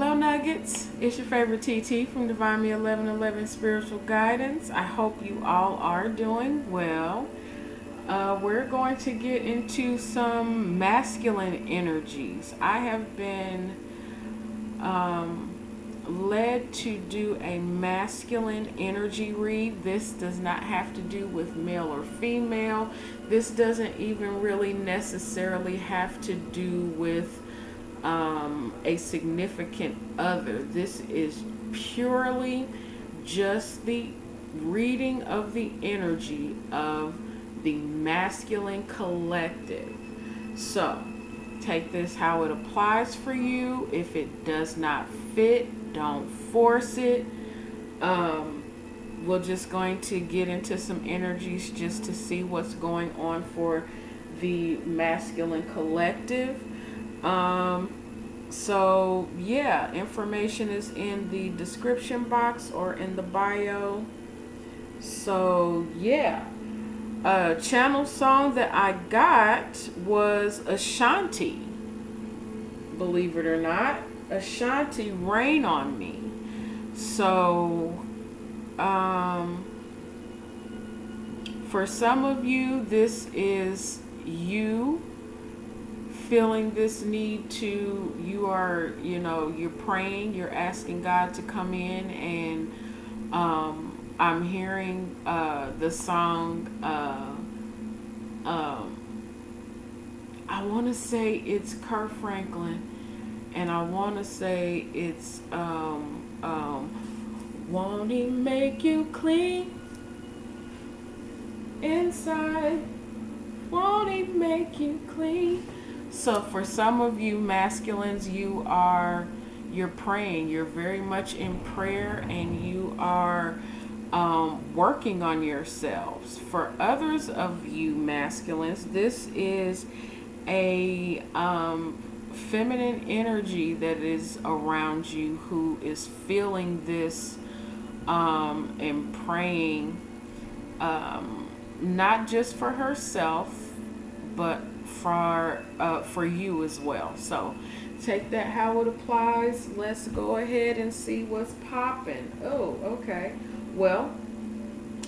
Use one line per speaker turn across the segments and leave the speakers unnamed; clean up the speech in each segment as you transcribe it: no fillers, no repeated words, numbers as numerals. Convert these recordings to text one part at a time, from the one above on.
Hello Nuggets, it's your favorite TT from Divine Me 1111 Spiritual Guidance. I hope you all are doing well. We're going to get into some masculine energies. I have been led to do a masculine energy read. This does not have to do with male or female. This doesn't even really necessarily have to do with a significant other. This is purely just the reading of the energy of the masculine collective. So take this how it applies for you. If it does not fit, don't force it. We're just going to get into some energies just to see what's going on for the masculine collective. So yeah, information is in the description box or in the bio. So yeah, channel song that I got was Ashanti. Believe it or not, Ashanti, Rain on Me. So for some of you, this is you feeling this need to, you're praying, you're asking God to come in, and I'm hearing the song, I want to say it's Kurt Franklin, and I want to say it's won't he make you clean inside, won't he make you clean. So for some of you masculines, you're praying, you're very much in prayer, and you are working on yourselves. For others of you masculines, this is a feminine energy that is around you who is feeling this and praying, not just for herself, but for you as well. So take that how it applies. Let's go ahead and see what's popping. Oh, okay. Well,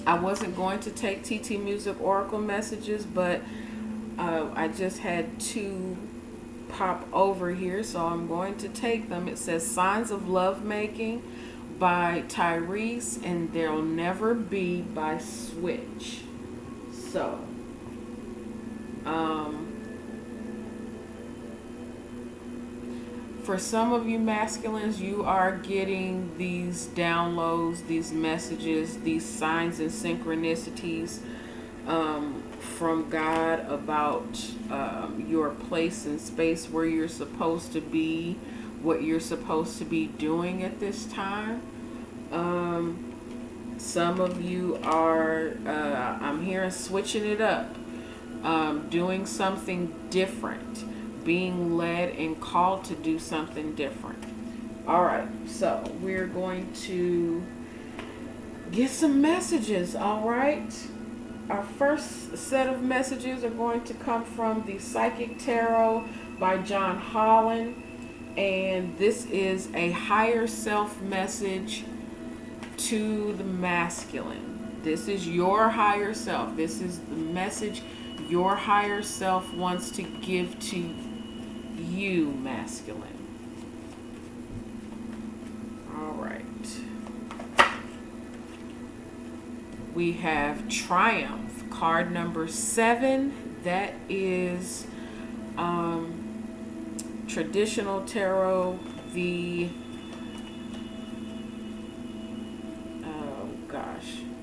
I wasn't going to take TT Music Oracle messages, but I just had two pop over here, so I'm going to take them. It says Signs of Love Making by Tyrese and There'll Never Be by Switch. So for some of you masculines, you are getting these downloads, these messages, these signs and synchronicities from God about your place and space where you're supposed to be, what you're supposed to be doing at this time. Some of you are, I'm hearing, switching it up, doing something different, being led and called to do something different. All right, so we're going to get some messages. All right, our first set of messages are going to come from the Psychic Tarot by John Holland, and this is a higher self message to the masculine. This is your higher self. This is the message your higher self wants to give to you, masculine. All right. We have Triumph, card number 7. That is traditional tarot.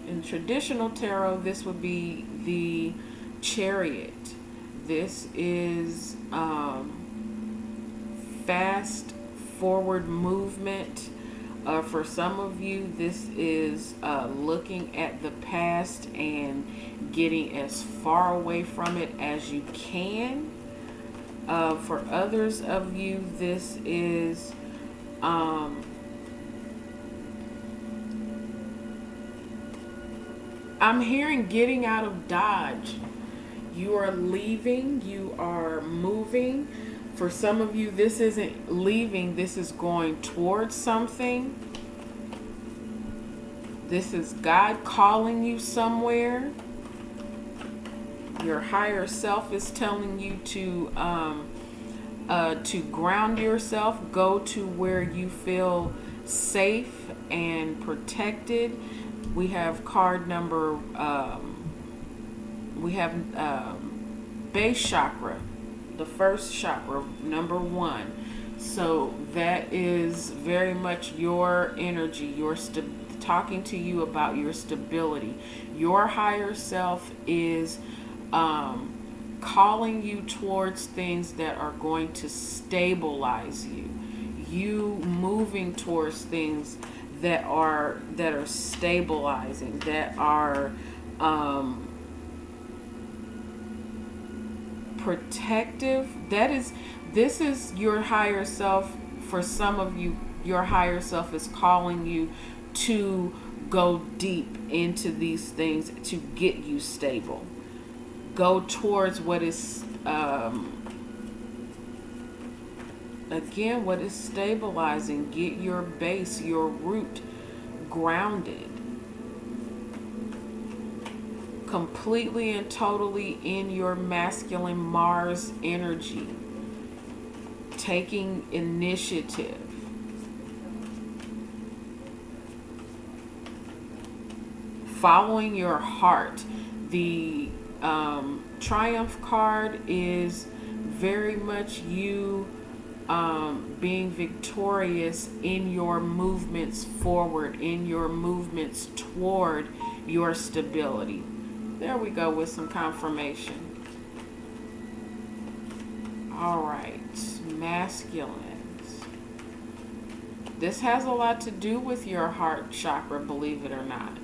In traditional tarot, this would be the Chariot. This is fast forward movement. For some of you, this is looking at the past and getting as far away from it as you can. For others of you, this is I'm hearing getting out of Dodge. You are leaving, you are moving. For some of you, this isn't leaving, this is going towards something. This is God calling you somewhere. Your higher self is telling you to ground yourself, go to where you feel safe and protected. We have card number, base chakra, the first chakra, number 1. So that is very much your energy, your talking to you about your stability. Your higher self is calling you towards things that are going to stabilize you. You moving towards things that are stabilizing, that are protective. This is your higher self. For some of you, your higher self is calling you to go deep into these things to get you stable. Go towards what is again, what is stabilizing. Get your base, your root grounded, completely and totally in your masculine Mars energy, taking initiative. Following your heart. The Triumph card is very much you being victorious in your movements forward, in your movements toward your stability. There we go with some confirmation. All right, masculines. This has a lot to do with your heart chakra, believe it or not.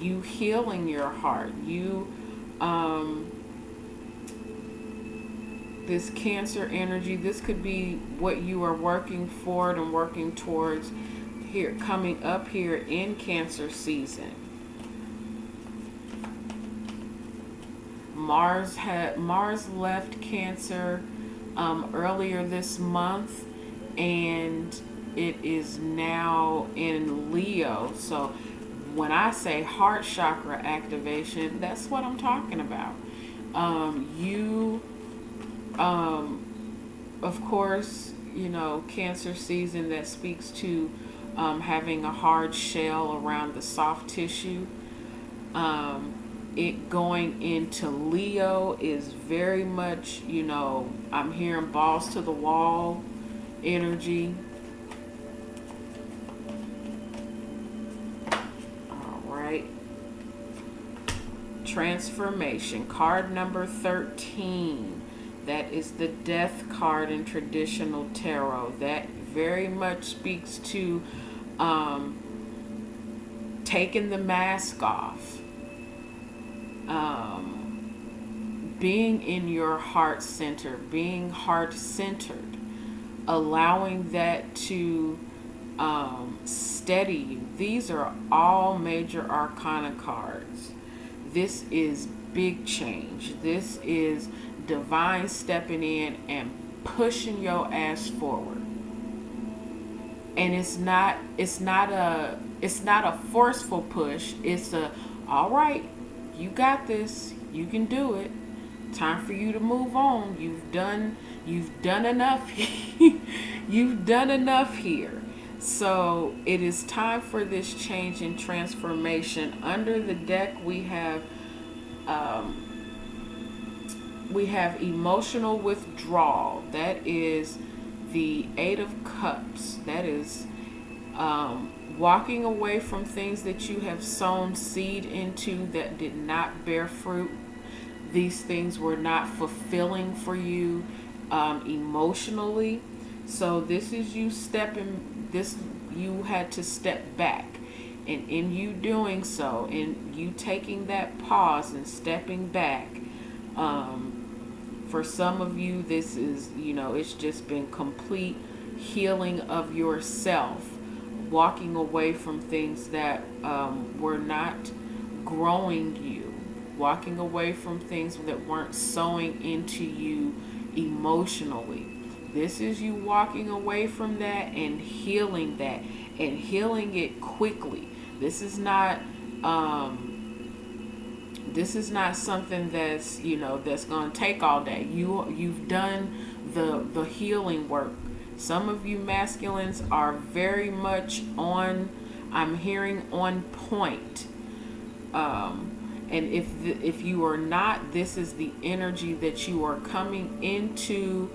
You healing your heart. You this Cancer energy, this could be what you are working for and working towards here, coming up here in Cancer season. Mars left Cancer earlier this month, and it is now in Leo. So when I say heart chakra activation, that's what I'm talking about. Of course, Cancer season, that speaks to having a hard shell around the soft tissue. It going into Leo is very much, I'm hearing balls to the wall energy. All right. Transformation, card number 13. That is the death card in traditional tarot. That very much speaks to taking the mask off. Being in your heart center, being heart centered, allowing that to steady you. These are all major arcana cards. This is big change. This is divine stepping in and pushing your ass forward. And it's not a forceful push. It's a, all right, you got this. You can do it. Time for you to move on. You've done enough. You've done enough here. So it is time for this change and transformation. Under the deck, we have emotional withdrawal. That is the 8 of Cups. That is walking away from things that you have sown seed into that did not bear fruit. These things were not fulfilling for you emotionally. So this is you stepping, this, you had to step back. And in you doing so, in you taking that pause and stepping back, for some of you, this is, it's just been complete healing of yourself, walking away from things that were not growing you, walking away from things that weren't sowing into you emotionally. This is you walking away from that and healing that, and healing it quickly. This is not something that's, that's going to take all day. You've done the healing work. Some of you masculines are very much on, I'm hearing, on point. And if you are not, this is the energy that you are coming into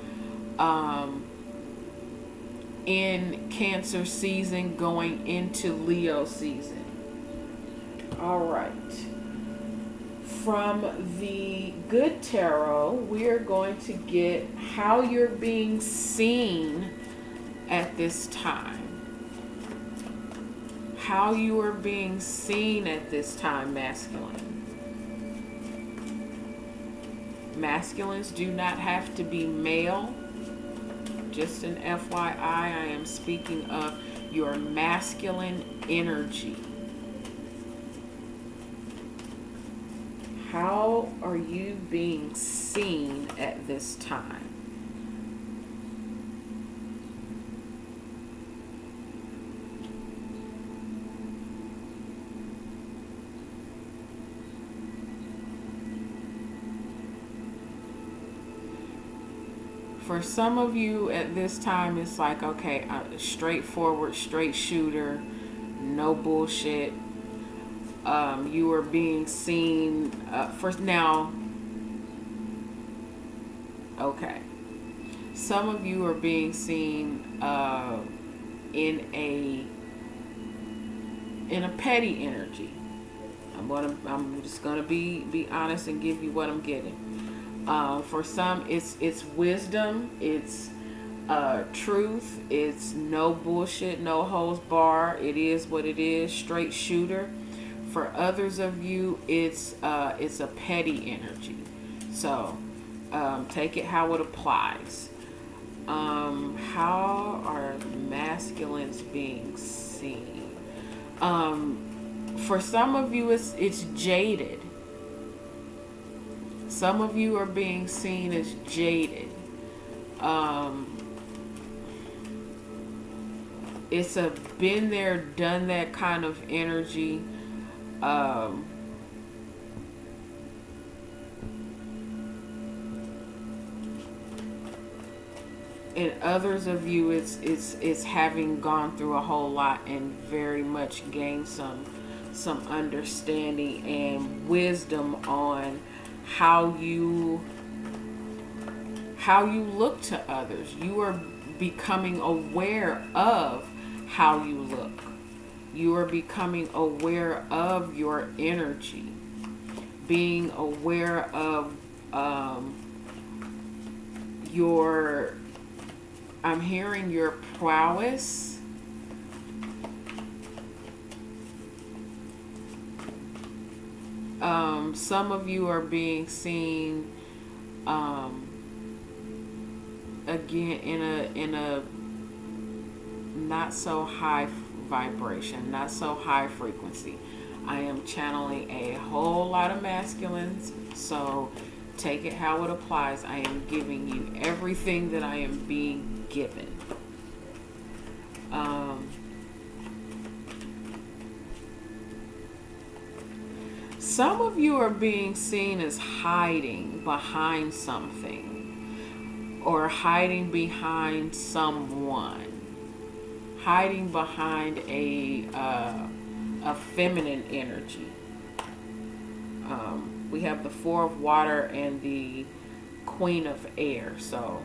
in Cancer season, going into Leo season. All right. From the Good Tarot, we are going to get how you're being seen at this time. How you are being seen at this time, masculine. Masculines do not have to be male. Just an FYI, I am speaking of your masculine energy. How are you being seen at this time? For some of you at this time, it's like, okay, straightforward, straight shooter, no bullshit. You are being seen first now. Okay, some of you are being seen in a petty energy. I'm just gonna be honest and give you what I'm getting. For some, it's wisdom, it's truth, it's no bullshit, no holds bar. It is what it is, straight shooter. For others of you, it's a petty energy. So take it how it applies. How are masculines being seen? For some of you, it's jaded. Some of you are being seen as jaded. It's a been there, done that kind of energy. And others of you, it's having gone through a whole lot and very much gained some understanding and wisdom on how you look to others. You are becoming aware of how you look. You are becoming aware of your energy, being aware of I'm hearing your prowess. Some of you are being seen again in a not so high vibration, not so high frequency. I am channeling a whole lot of masculines, so take it how it applies. I am giving you everything that I am being given. Some of you are being seen as hiding behind something, or hiding behind someone, hiding behind a feminine energy. We have the Four of Water and the Queen of Air, so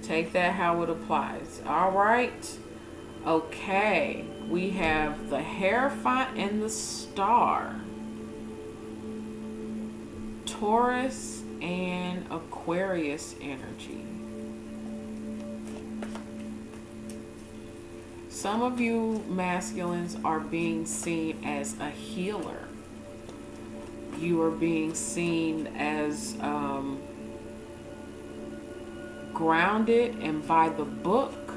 take that how it applies. All right. Okay, we have the Hierophant and the Star. Taurus and Aquarius energy. Some of you masculines are being seen as a healer. You are being seen as grounded and by the book,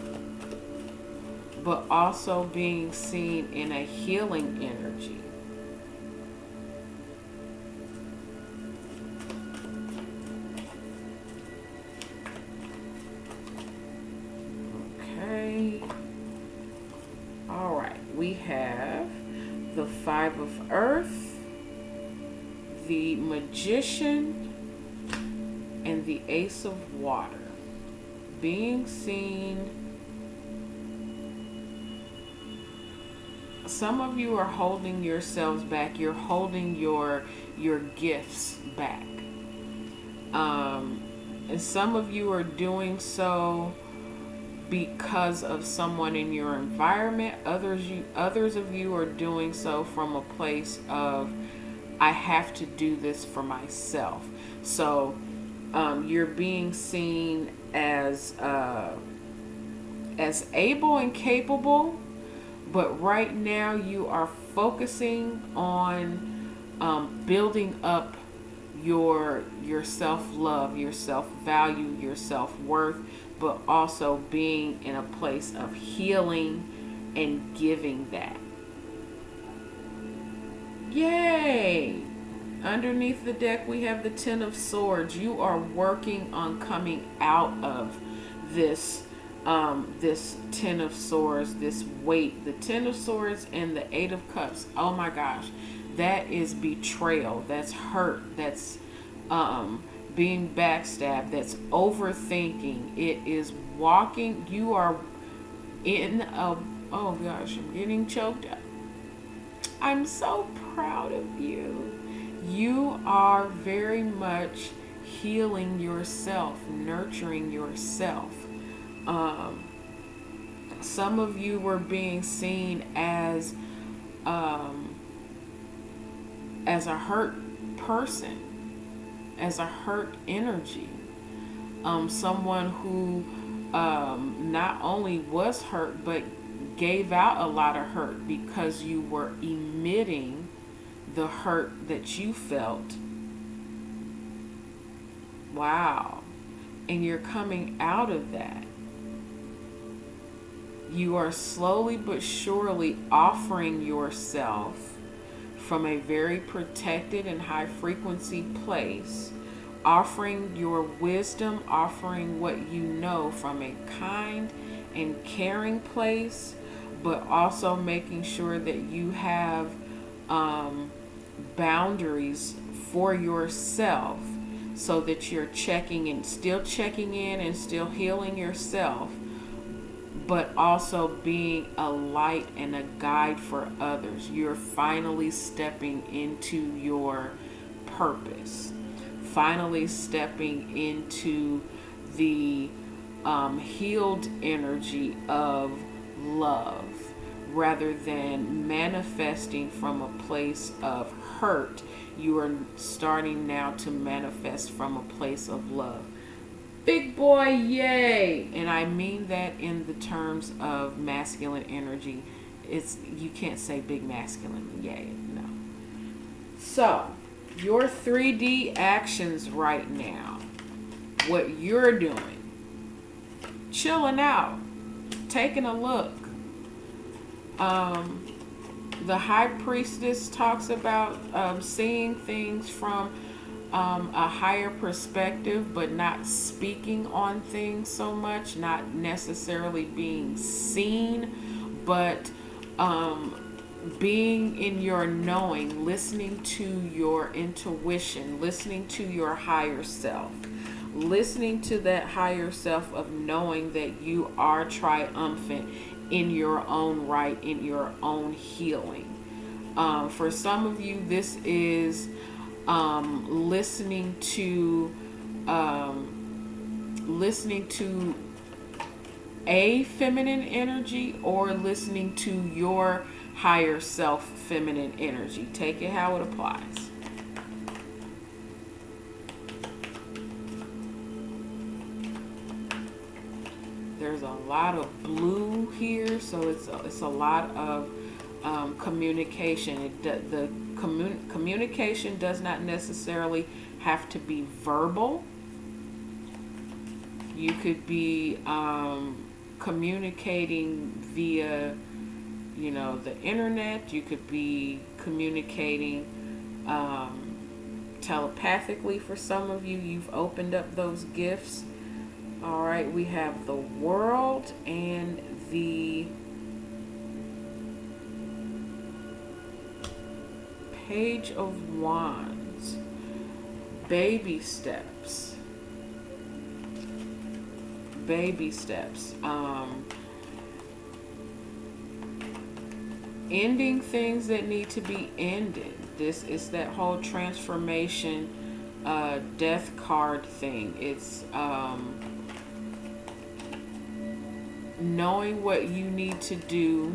but also being seen in a healing energy. the Five of Earth, the Magician, and the Ace of Water. Being seen. Some of you are holding yourselves back. You're holding your gifts back. And some of you are doing so because of someone in your environment. Others of you are doing so from a place of, I have to do this for myself. So you're being seen as able and capable, but right now you are focusing on building up your self-love, your self-value, your self-worth, but also being in a place of healing and giving that. Yay! Underneath the deck we have the Ten of Swords. You are working on coming out of this Ten of Swords, this weight. The Ten of Swords and the Eight of Cups. Oh my gosh. That is betrayal. That's hurt. That's being backstabbed. That's overthinking. It is walking. You are in a, oh gosh, I'm getting choked up. I'm so proud of you. You are very much healing yourself, nurturing yourself. Some of you were being seen as a hurt person, as a hurt energy. Someone who not only was hurt, but gave out a lot of hurt because you were emitting the hurt that you felt. Wow. And you're coming out of that. You are slowly but surely offering yourself from a very protected and high frequency place, offering your wisdom, offering what you know from a kind and caring place, but also making sure that you have boundaries for yourself, so that you're checking in and still healing yourself, but also being a light and a guide for others. You're finally stepping into your purpose, finally stepping into the healed energy of love, rather than manifesting from a place of hurt. You are starting now to manifest from a place of love. Big boy, yay! And I mean that in the terms of masculine energy. You can't say big masculine, yay, no. So, your 3D actions right now, what you're doing, chilling out, taking a look. The High Priestess talks about seeing things from a higher perspective, but not speaking on things so much, not necessarily being seen, but being in your knowing, listening to your intuition, listening to your higher self, listening to that higher self of knowing that you are triumphant in your own right, in your own healing. For some of you, this is listening to a feminine energy, or listening to your higher self feminine energy. Take it how it applies. There's a lot of blue here, so it's a lot of communication. Communication does not necessarily have to be verbal. You could be communicating via, the internet. You could be communicating telepathically. For some of you, you've opened up those gifts. All right, we have the World and the Page of Wands. Baby steps. Baby steps. Ending things that need to be ended. This is that whole transformation, death card thing. It's knowing what you need to do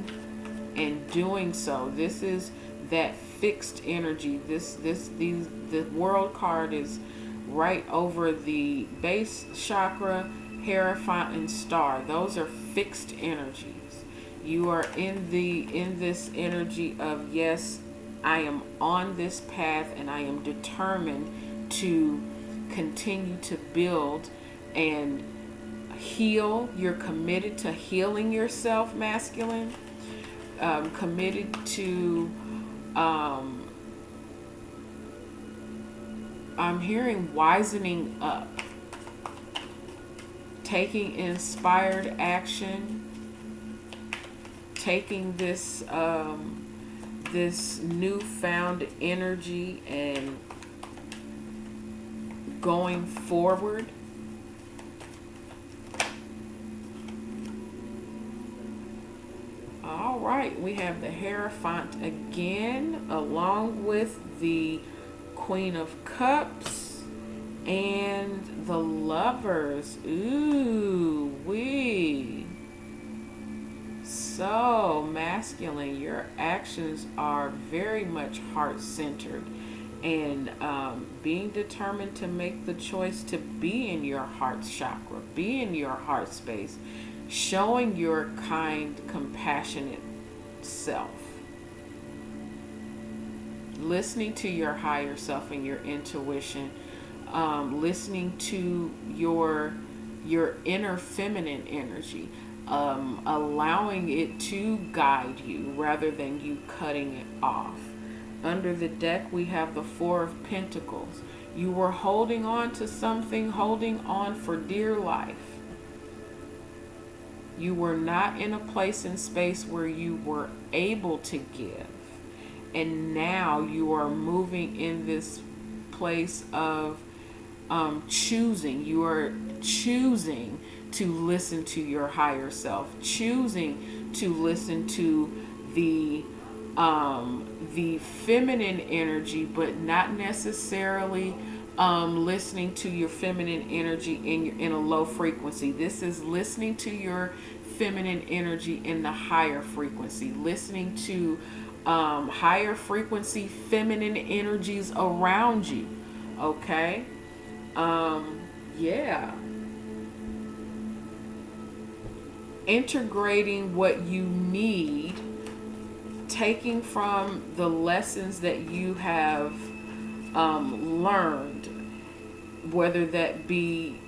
and doing so. This is that fixed energy. The world card is right over the base chakra, Hierophant, and star. Those are fixed energies. You are in this energy of, yes, I am on this path and I am determined to continue to build and heal. You're committed to healing yourself, masculine. Committed to, I'm hearing wisening up. Taking inspired action. Taking this this newfound energy and going forward. All right, we have the Hierophant again, along with the Queen of Cups and the Lovers. Ooh, wee. So masculine, your actions are very much heart-centered, and being determined to make the choice to be in your heart chakra, be in your heart space, showing your kind, compassionate self, listening to your higher self and your intuition, listening to your inner feminine energy. Allowing it to guide you rather than you cutting it off. Under the deck, we have the Four of Pentacles. You were holding on to something, holding on for dear life. You were not in a place and space where you were able to give. And now you are moving in this place of choosing. You are choosing to listen to your higher self, choosing to listen to the feminine energy, but not necessarily listening to your feminine energy in a low frequency. This is listening to your feminine energy in the higher frequency, listening to higher frequency feminine energies around you. Okay. Yeah. Integrating what you need, taking from the lessons that you have learned, whether that be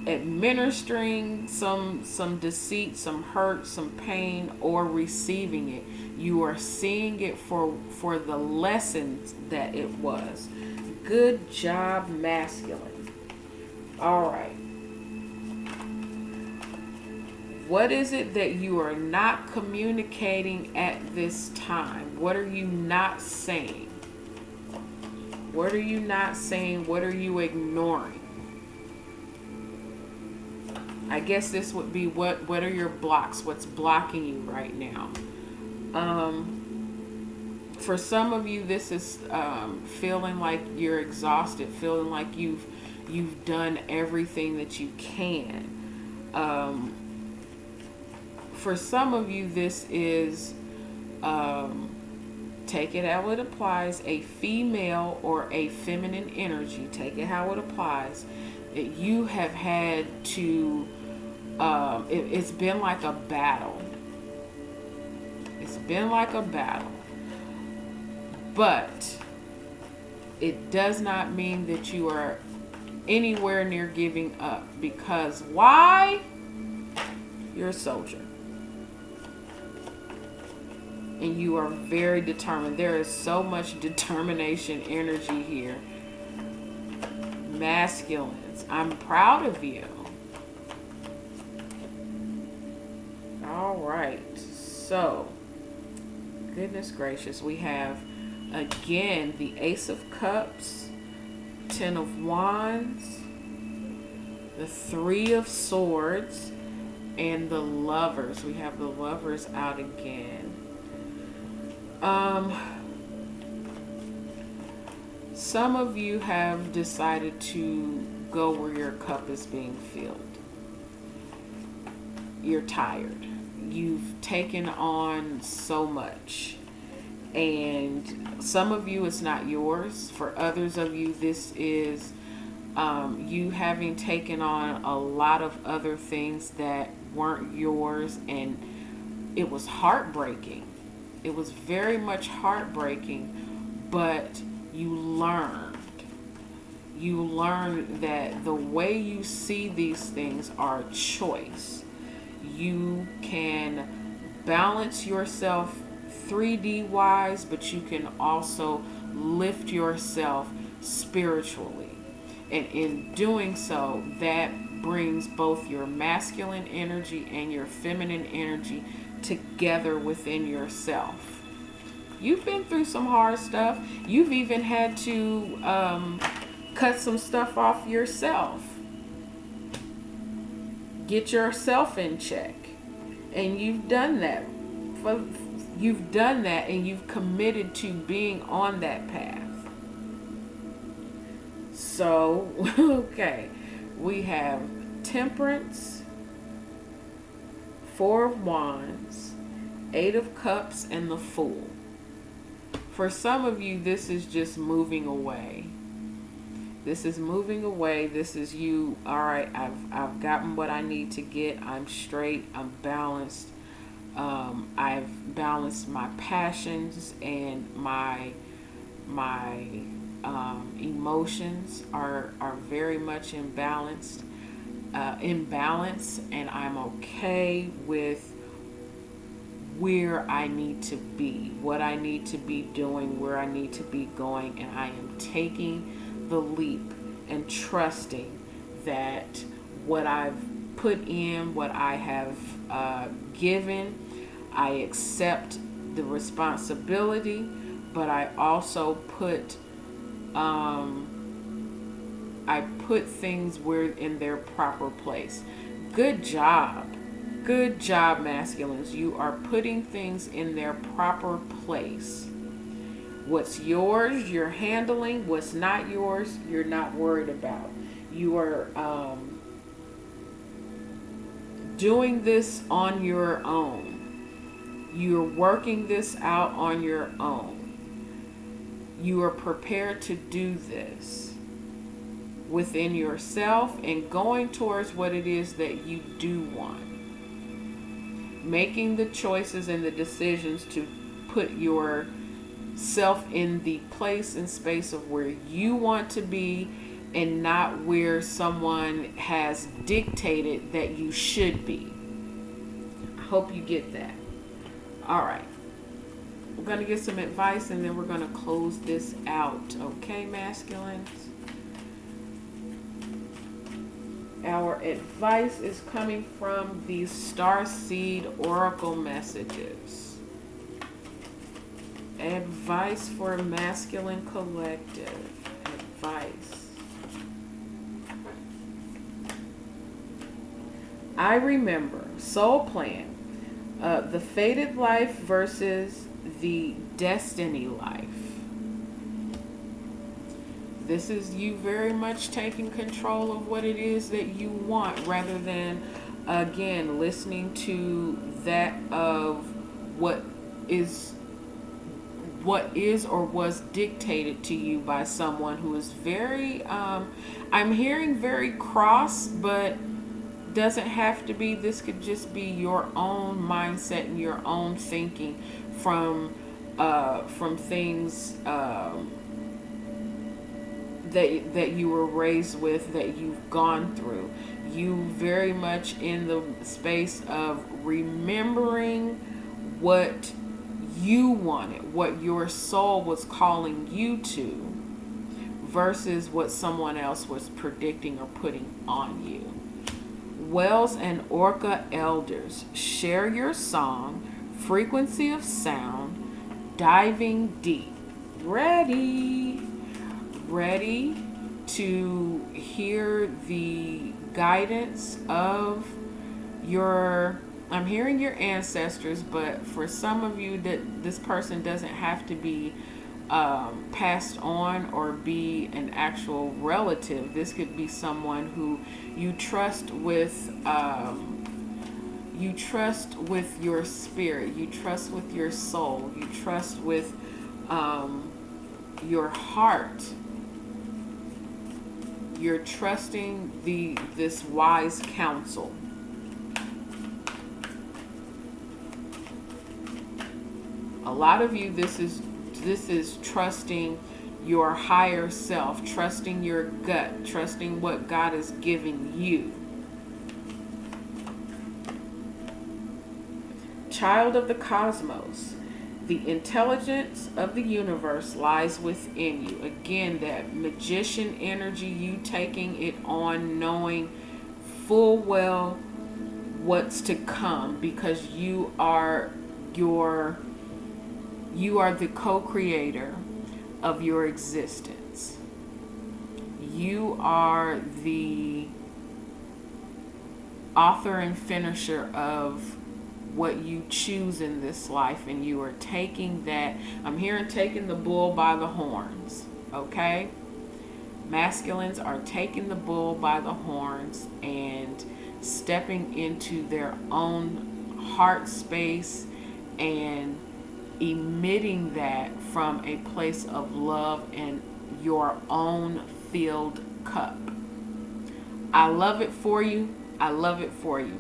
administering some deceit, some hurt, some pain, or receiving it. You are seeing it for the lessons that it was. Good job, masculine. All right. What is it that you are not communicating at this time? What are you not saying? What are you not saying? What are you ignoring? I guess this would be what are your blocks? What's blocking you right now? For some of you, this is feeling like you're exhausted, feeling like you've done everything that you can. For some of you, this is, take it how it applies, a female or a feminine energy. Take it how it applies. That you have had to, it's been like a battle. It's been like a battle. But it does not mean that you are anywhere near giving up. Because why? You're a soldier. And you are very determined. There is so much determination energy here. Masculines, I'm proud of you. All right. So, goodness gracious, we have Again, the Ace of Cups, Ten of Wands, the Three of Swords, and the Lovers. We have the Lovers out again. Some of you have decided to go where your cup is being filled. You're tired. You've taken on so much. And some of you, it's not yours. For others of you, this is you having taken on a lot of other things that weren't yours. And it was heartbreaking. It was very much heartbreaking, but you learned. You learned that the way you see these things are a choice. You can balance yourself 3D wise, but you can also lift yourself spiritually. And in doing so, that brings both your masculine energy and your feminine energy together within yourself. You've been through some hard stuff. You've even had to cut some stuff off yourself. Get yourself in check. And you've done that. You've done that, and you've committed to being on that path. So, okay. We have Temperance, Four of Wands, Eight of Cups, and the Fool. For some of you, this is just moving away. This is moving away. This is you. All right, I've gotten what I need to get. I'm straight. I'm balanced. I've balanced my passions, and my emotions are very much in balance, and I'm okay with where I need to be, what I need to be doing, where I need to be going, and I am taking the leap and trusting that what I've put in, what I have given, I accept the responsibility, but I also put things where in their proper place. Good job. Good job, masculines. You are putting things in their proper place. What's yours, you're handling. What's not yours, you're not worried about. You are doing this on your own. You're working this out on your own. You are prepared to do this within yourself and going towards what it is that you do want. Making the choices and the decisions to put yourself in the place and space of where you want to be, and not where someone has dictated that you should be. I hope you get that. All right. We're going to get some advice, and then we're going to close this out. Okay, masculines? Our advice is coming from the Starseed Oracle messages. Advice for masculine collective. Advice. I remember. Soul plan. The fated life versus the destiny life. This is you very much taking control of what it is that you want, rather than, again, listening to that of what is or was dictated to you by someone who is very, I'm hearing very cross, but doesn't have to be. This could just be your own mindset and your own thinking from things that you were raised with, that you've gone through. You very much in the space of remembering what you wanted, what your soul was calling you to, versus what someone else was predicting or putting on you. Wells and Orca elders, share your song, frequency of sound, diving deep. ready. Ready to hear the guidance of your, I'm hearing your ancestors, but for some of you, that this person doesn't have to be passed on or be an actual relative. This could be someone who you trust with your spirit, you trust with your soul, you trust with your heart. You're trusting this wise counsel. A lot of you, this is trusting your higher self, trusting your gut, trusting what God is giving you. Child of the cosmos, the intelligence of the universe lies within you. Again, that magician energy, you taking it on, knowing full well what's to come, because you are the co-creator of your existence. You are the author and finisher of what you choose in this life, and you are taking that, I'm hearing taking the bull by the horns, okay? Masculines are taking the bull by the horns and stepping into their own heart space and emitting that from a place of love and your own filled cup. I love it for you. I love it for you.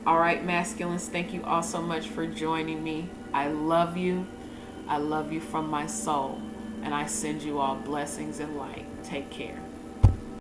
All right, masculines, thank you all so much for joining me. I love you. I love you from my soul. And I send you all blessings and light. Take care.